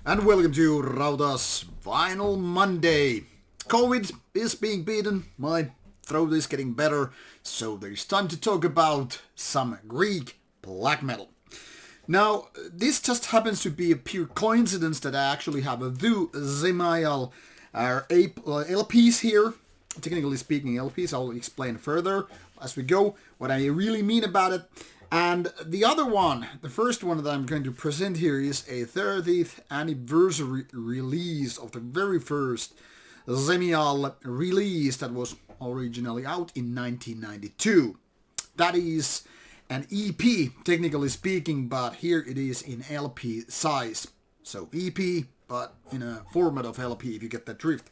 And welcome to Rauta's Vinyl Monday. COVID is being beaten, my throat is getting better, so there's time to talk about some Greek black metal. Now, this just happens to be a pure coincidence that I actually have a two Zemial LPs here. Technically speaking, LPs, I'll explain further as we go what I really mean about it. And the other one, the first one that I'm going to present here is a 30th anniversary release of the very first Zemial release that was originally out in 1992. That is an EP, technically speaking, but here it is in LP size. So EP, but in a format of LP, if you get that drift.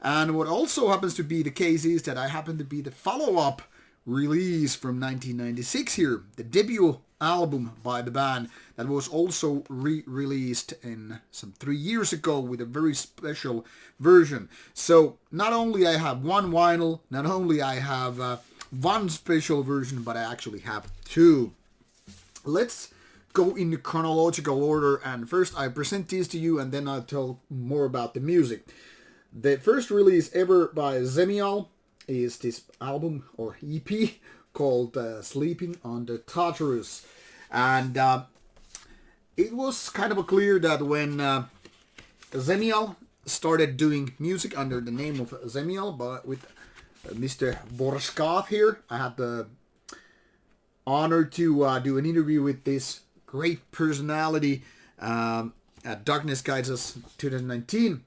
And what also happens to be the case is that I happen to be the follow-up release from 1996 here, the debut album by the band that was also re-released in some 3 years ago with a very special version. So not only I have one vinyl, not only I have one special version, but I actually have two. Let's go in chronological order, and first I present these to you and then I'll tell more about the music. The first release ever by Zemial is this album or EP called Sleeping Under Tartarus. And it was kind of clear that when Zemial started doing music under the name of Zemial, but with Mr. Borskov here, I had the honor to do an interview with this great personality at Darkness Guides Us 2019.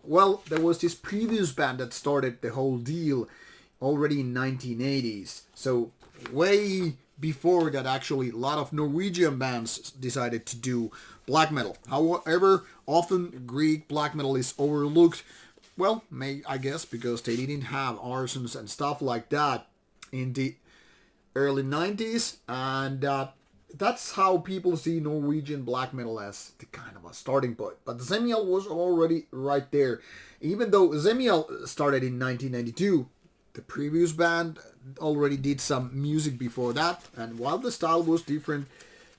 Well, there was this previous band that started the whole deal already in 1980s. So way before that, actually, a lot of Norwegian bands decided to do black metal. However, often Greek black metal is overlooked. Well, I guess because they didn't have arsons and stuff like that in the early 90s. And that's how people see Norwegian black metal as the kind of a starting point. But Zemial was already right there. Even though Zemial started in 1992, the previous band already did some music before that. And while the style was different,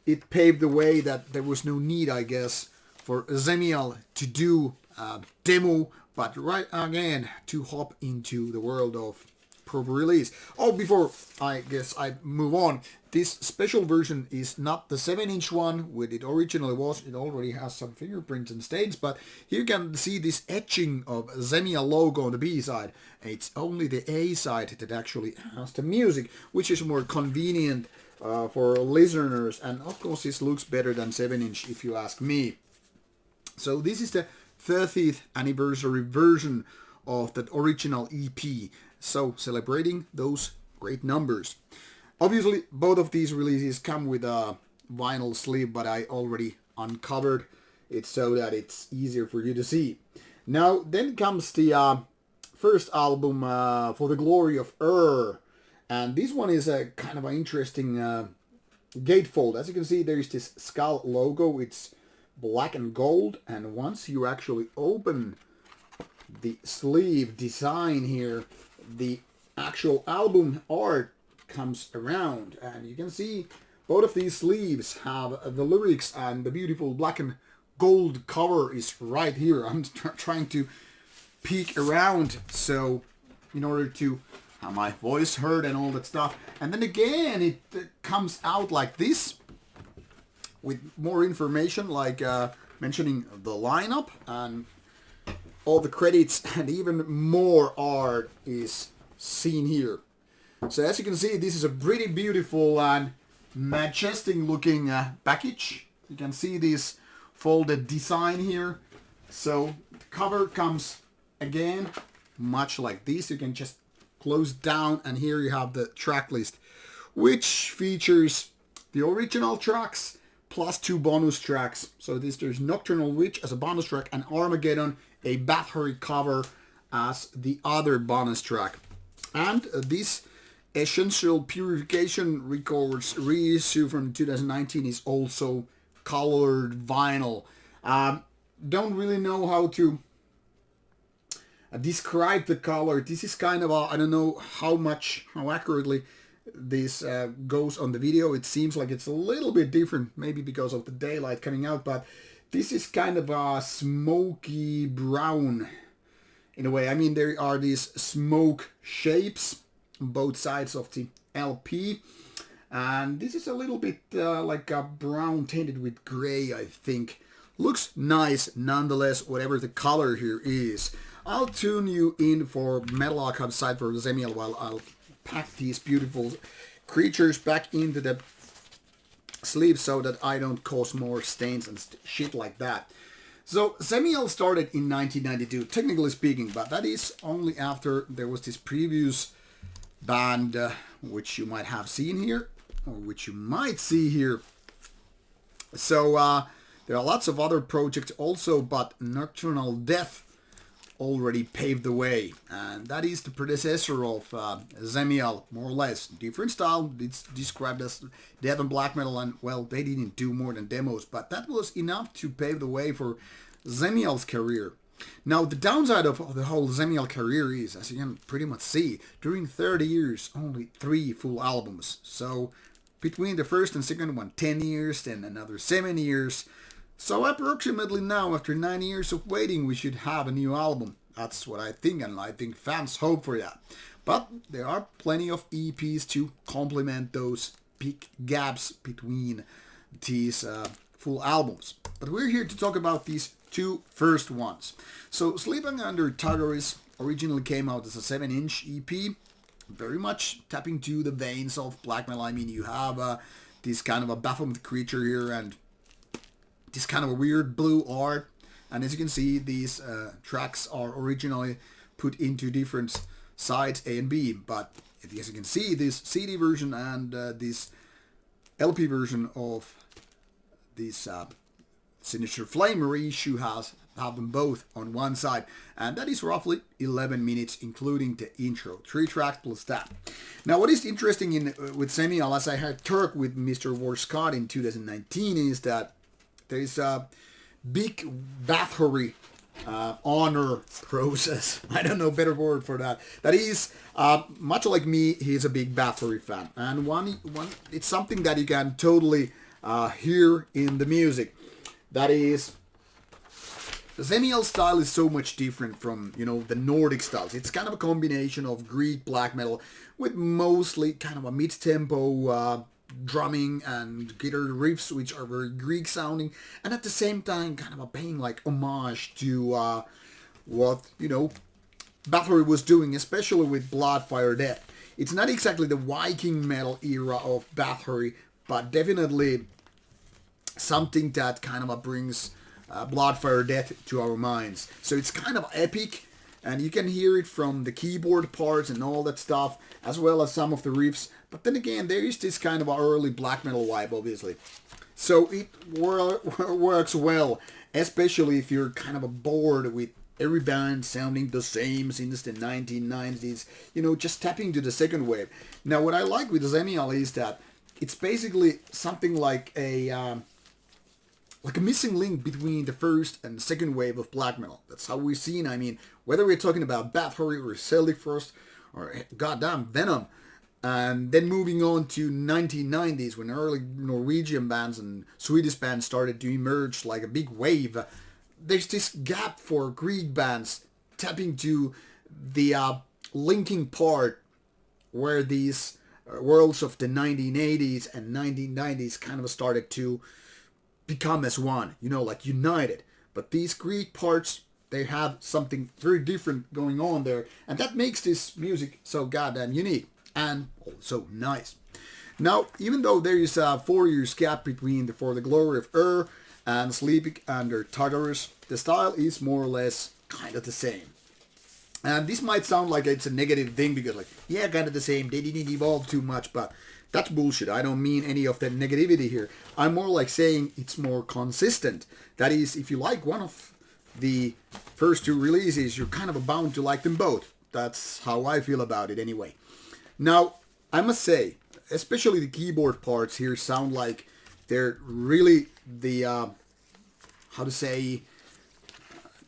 it paved the way that there was no need, I guess, for Zemial to do a demo, but right again to hop into the world of proper release. Oh, before I guess I move on, this special version is not the 7-inch one, what it originally was. It already has some fingerprints and stains, but here you can see this etching of Zemial logo on the B side. It's only the A side that actually has the music, which is more convenient for listeners, and of course this looks better than 7-inch if you ask me. So this is the 30th anniversary version of that original EP. So celebrating those great numbers. Obviously, both of these releases come with a vinyl sleeve, but I already uncovered it so that it's easier for you to see. Now, then comes the first album, For the Glory of and this one is a kind of an interesting gatefold. As you can see, there is this skull logo. It's black and gold, and once you actually open the sleeve design here, the actual album art comes around, and you can see both of these sleeves have the lyrics, and the beautiful black and gold cover is right here. I'm trying to peek around so in order to have my voice heard and all that stuff. And then again it comes out like this with more information, like mentioning the lineup and all the credits, and even more art is seen here. So as you can see, this is a pretty beautiful and majestic looking package. You can see this folded design here. So the cover comes again much like this. You can just close down, and here you have the track list, which features the original tracks plus 2 bonus tracks. So there's Nocturnal Witch as a bonus track, and Armageddon, a Bathory cover, as the other bonus track. And this Essential Purification Records reissue from 2019 is also colored vinyl. Don't really know how to describe the color. This is kind of I don't know how accurately this goes on the video. It seems like it's a little bit different, maybe because of the daylight coming out, but This is kind of a smoky brown in a way. I mean, there are these smoke shapes on both sides of the LP. And this is a little bit like a brown tinted with gray, I think. Looks nice nonetheless, whatever the color here is. I'll tune you in for Metal Archive side for Zemial while I'll pack these beautiful creatures back into the sleeve so that I don't cause more stains and shit like that. So Zemial started in 1992, technically speaking, but that is only after there was this previous band, which you might have seen here, or which you might see here. So there are lots of other projects also, but Nocturnal Death already paved the way, and that is the predecessor of Zemial, more or less. Different style, it's described as death and black metal, and well, they didn't do more than demos, but that was enough to pave the way for Zemial's career. Now, the downside of the whole Zemial career is, as you can pretty much see, during 30 years, only 3 full albums. So, between the first and second one, 10 years, then another 7 years. So approximately now, after 9 years of waiting, we should have a new album. That's what I think, and I think fans hope for that. But there are plenty of EPs to complement those big gaps between these full albums. But we're here to talk about these 2 first ones. So Sleeping Under Targaryes originally came out as a 7-inch EP, very much tapping to the veins of black metal. I mean, you have this kind of a Baphomet creature here, and this kind of a weird blue art, and as you can see, these tracks are originally put into different sides A and B, but as you can see, this CD version and this LP version of this Sinister Flame reissue have them both on one side, and that is roughly 11 minutes, including the intro, 3 tracks plus that. Now, what is interesting with Zemial, as I had talked with Mr. War Scott in 2019, is that there is a big Bathory honor process. I don't know a better word for that. That is, much like me, he's a big Bathory fan. And it's something that you can totally hear in the music. That is, the Zemial style is so much different from, the Nordic styles. It's kind of a combination of Greek black metal with mostly kind of a mid-tempo drumming and guitar riffs, which are very Greek sounding, and at the same time kind of a paying like homage to what Bathory was doing, especially with Blood, Fire, Death. It's not exactly the Viking metal era of Bathory, but definitely something that kind of brings Blood, Fire, Death to our minds. So it's kind of epic, and you can hear it from the keyboard parts and all that stuff, as well as some of the riffs. But then again, there is this kind of early black metal vibe, obviously. So it works well, especially if you're kind of bored with every band sounding the same since the 1990s, just tapping to the second wave. Now, what I like with Zemial is that it's basically something like a missing link between the first and second wave of black metal. That's how we've seen, I mean, whether we're talking about Bathory or Celtic Frost or goddamn Venom, and then moving on to 1990s when early Norwegian bands and Swedish bands started to emerge like a big wave. There's this gap for Greek bands tapping to the linking part where these worlds of the 1980s and 1990s kind of started to become as one, like united. But these Greek parts, they have something very different going on there, and that makes this music so goddamn unique and also nice. Now, even though there is a 4 years gap between For the Glory of and Sleeping Under Tartarus, the style is more or less kind of the same. And this might sound like it's a negative thing because kind of the same, they didn't evolve too much, but that's bullshit. I don't mean any of that negativity here. I'm more like saying it's more consistent. That is, if you like one of the first 2 releases, you're kind of bound to like them both. That's how I feel about it anyway. Now, I must say, especially the keyboard parts here sound like they're really the,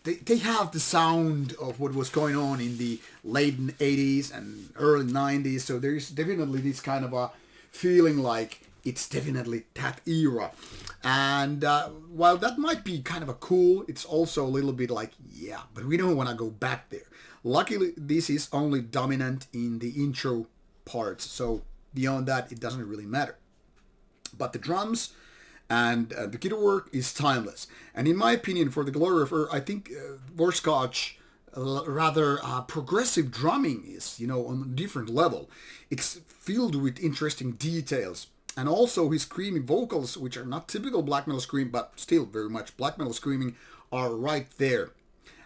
they have the sound of what was going on in the late 80s and early 90s, so there's definitely this kind of a feeling like it's definitely that era. And while that might be kind of a cool, it's also a little bit like, yeah, but we don't want to go back there. Luckily, this is only dominant in the intro parts, so beyond that, it doesn't really matter. But the drums and the guitar work is timeless. And in my opinion, for the glory of Earth, I think Vorskot's rather progressive drumming is, on a different level. It's filled with interesting details. And also his screaming vocals, which are not typical black metal scream, but still very much black metal screaming, are right there.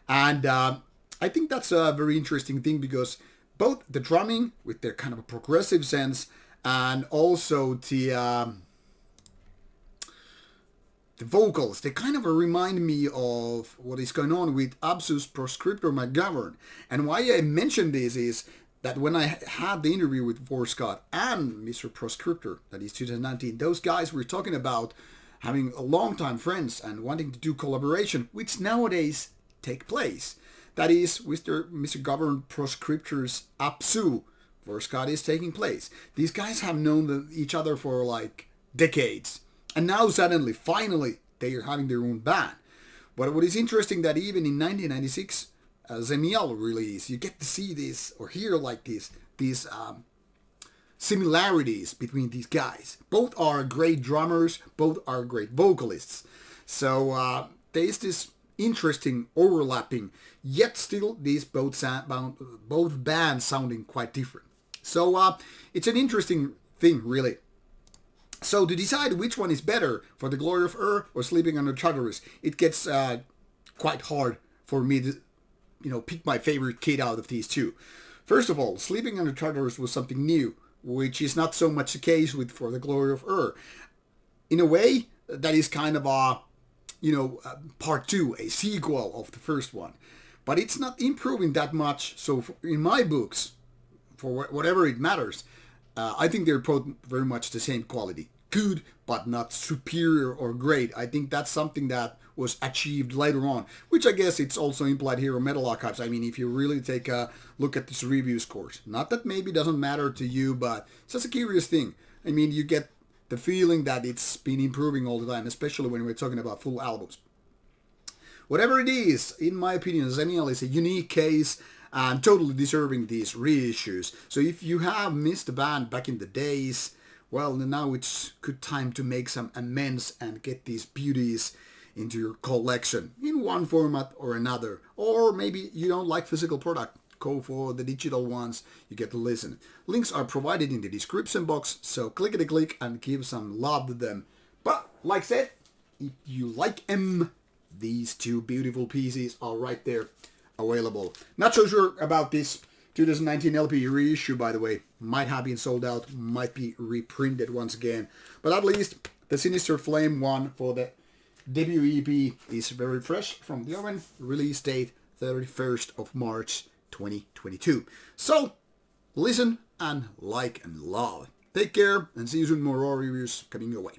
And I think that's a very interesting thing because both the drumming with their kind of a progressive sense and also the vocals, they kind of remind me of what is going on with Absus Proscriptor McGovern. And why I mention this is that when I had the interview with Vorskot and Mr. Proscriptor, that is 2019, those guys were talking about having a long-time friends and wanting to do collaboration, which nowadays take place. That is, with Mr. Govern Proscriptor's Absu, Vorskot is taking place. These guys have known each other for like decades. And now suddenly, finally, they are having their own band. But what is interesting that even in 1996, Zemial release, you get to see this or hear like these similarities between these guys. Both are great drummers, both are great vocalists. So there's this interesting overlapping, yet still these both bands sounding quite different. So it's an interesting thing, really. So to decide which one is better, for the glory of Earth or Sleeping Under Targarys, it gets quite hard for me to, pick my favorite kid out of these two. First of all, Sleeping Under Tartarus was something new, which is not so much the case with For the Glory of Earth. In a way, that is kind of a, part two, a sequel of the first one. But it's not improving that much, so in my books, for whatever it matters, I think they're both very much the same quality. Good, but not superior or great. I think that's something that was achieved later on, which I guess it's also implied here on Metal Archives. I mean, if you really take a look at this review scores, not that maybe doesn't matter to you, but it's just a curious thing. I mean, you get the feeling that it's been improving all the time, especially when we're talking about full albums. Whatever it is, in my opinion, Zemial is a unique case and totally deserving these reissues. So if you have missed the band back in the days, well, now it's good time to make some amends and get these beauties into your collection in one format or another. Or maybe you don't like physical product, go for the digital ones, you get to listen. Links are provided in the description box, so click and give some love to them. But like I said, if you like them, these two beautiful pieces are right there available. Not so sure about this 2019 LP reissue, by the way. Might have been sold out, might be reprinted once again. But at least the Sinister Flame one for the debut EP is very fresh from the oven. Release date 31st of March 2022. So listen and like and love. Take care and see you soon. More raw reviews coming your way.